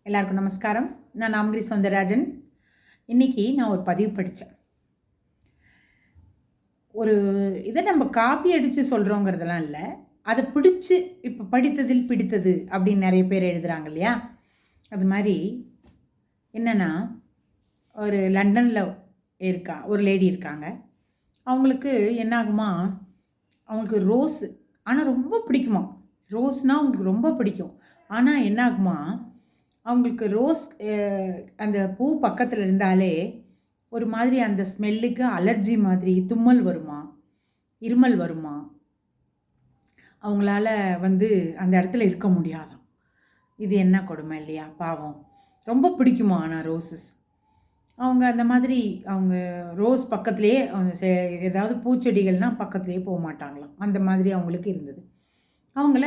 எல்லாருக்கும் நமஸ்காரம். நான் நாமகிரி சௌந்தரராஜன். இன்றைக்கி நான் ஒரு பதிவு படித்தேன். ஒரு இதை நம்ம காப்பி அடித்து சொல்கிறோங்கிறதெல்லாம் இல்லை, அதை பிடிச்சி இப்போ படித்ததில் பிடித்தது அப்படின்னு நிறைய பேர் எழுதுகிறாங்க இல்லையா? அது மாதிரி என்னென்னா, ஒரு லண்டனில் ஒரு லேடி இருக்காங்க. அவங்களுக்கு என்னாகுமா, அவங்களுக்கு ரோஸ் ஆனால் ரொம்ப பிடிக்குமா. ரோஸ்னால் அவங்களுக்கு ரொம்ப பிடிக்கும். ஆனால் என்னாகுமா, அவங்களுக்கு ரோஸ் அந்த பூ பக்கத்தில் இருந்தாலே ஒரு மாதிரி அந்த ஸ்மெல்லுக்கு அலர்ஜி மாதிரி தும்மல் வருமா, இருமல் வருமா, அவங்களால அந்த இடத்துல இருக்க முடியாதாம். இது என்ன கொடுமை இல்லையா? பாவம். ரொம்ப பிடிக்குமா ஆனால் ரோஸஸ். அவங்க அந்த மாதிரி அவங்க ரோஸ் பக்கத்துலேயே ஏதாவது பூச்செடிகள்னால் பக்கத்துலேயே போக மாட்டாங்களாம். அந்த மாதிரி அவங்களுக்கு இருந்தது. அவங்கள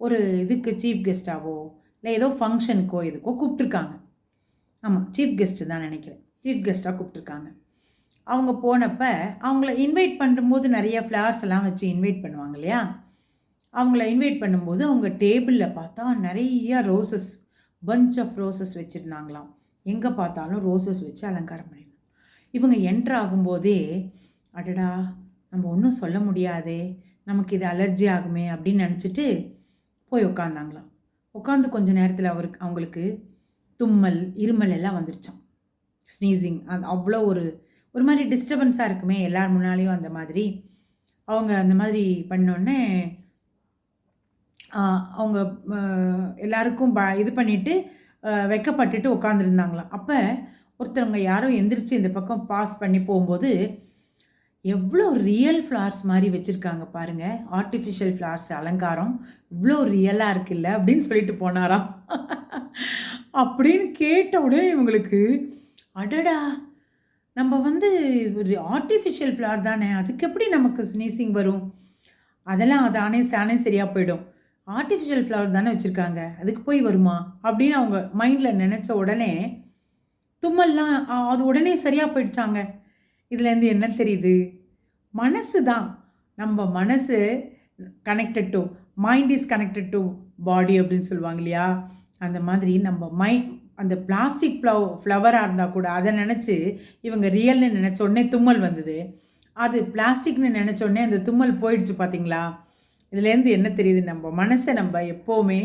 ஒரு இதுக்கு சீஃப் கெஸ்ட்டாவோ இல்லை ஏதோ ஃபங்க்ஷனுக்கோ இதுக்கோ கூப்பிட்ருக்காங்க. ஆமாம், சீஃப் கெஸ்ட்டு தான் நினைக்கிறேன். சீஃப் கெஸ்ட்டாக கூப்பிட்ருக்காங்க. அவங்க போனப்போ அவங்கள இன்வைட் பண்ணும்போது நிறைய ஃப்ளவர்ஸ் எல்லாம் வச்சு இன்வைட் பண்ணுவாங்க இல்லையா? அவங்கள இன்வைட் பண்ணும்போது அவங்க டேபிளில் பார்த்தா நிறைய ரோசஸ், பஞ்ச் ஆஃப் ரோசஸ் வச்சுருந்தாங்களாம். எங்கே பார்த்தாலும் ரோசஸ் வச்சு அலங்காரம் பண்ணிடணும். இவங்க என்ட்ரு ஆகும்போதே அடடா நம்ம ஒன்றும் சொல்ல முடியாதே, நமக்கு இது அலர்ஜி ஆகுமே அப்படின்னு நினச்சிட்டு போய் உட்காந்தாங்களாம். உட்காந்து கொஞ்ச நேரத்தில் அவங்களுக்கு தும்மல், இருமல் எல்லாம் வந்துருச்சான். ஸ்னீசிங் அது அவ்வளோ ஒரு மாதிரி டிஸ்டர்பன்ஸாக இருக்குமே எல்லார் முன்னாலேயும். அந்த மாதிரி அவங்க அந்த மாதிரி பண்ணோடனே அவங்க எல்லாருக்கும் இது பண்ணிவிட்டு வெக்கப்பட்டுட்டு உட்காந்துருந்தாங்களாம். அப்போ ஒருத்தவங்க யாரோ எந்திரிச்சு இந்த பக்கம் பாஸ் பண்ணி போகும்போது எவ்வளோ ரியல் ஃப்ளவர்ஸ் மாதிரி வச்சுருக்காங்க பாருங்கள், ஆர்டிஃபிஷியல் ஃப்ளவர்ஸ் அலங்காரம் இவ்வளோ ரியலாக இருக்குல்ல அப்படின்னு சொல்லிட்டு போனாராம். அப்படின்னு கேட்ட உடனே இவங்களுக்கு அடடா, நம்ம ஒரு ஆர்டிஃபிஷியல் ஃப்ளவர் தானே, அதுக்கு எப்படி நமக்கு ஸ்னீசிங் வரும், அதெல்லாம் தானே சரியாக போயிடும், ஆர்டிஃபிஷியல் ஃப்ளவர் தானே வச்சுருக்காங்க, அதுக்கு போய் வருமா அப்படின்னு அவங்க மைண்டில் நினச்ச உடனே தும்மல்லாம் அது உடனே சரியாக போயிடுச்சாங்க. இதுலேருந்து என்ன தெரியுது, மனசு தான், நம்ம மனசு connected to mind is connected to பாடி அப்படின்னு சொல்லுவாங்க இல்லையா? அந்த மாதிரி நம்ம அந்த பிளாஸ்டிக் ஃப்ளவராக இருந்தால் கூட அதை நினச்சி இவங்க ரியல்னு நினச்ச உடனே தும்மல் வந்தது. அது பிளாஸ்டிக்னு நினச்ச உடனே அந்த தும்மல் போயிடுச்சு. பார்த்தீங்களா? இதுலேருந்து என்ன தெரியுது, நம்ம மனசை நம்ம எப்போவுமே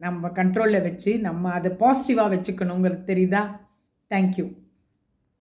நம்ம கண்ட்ரோலில் வச்சு நம்ம அதை பாசிட்டிவாக வச்சுக்கணுங்கிறது தெரியுதா? தேங்க்யூ.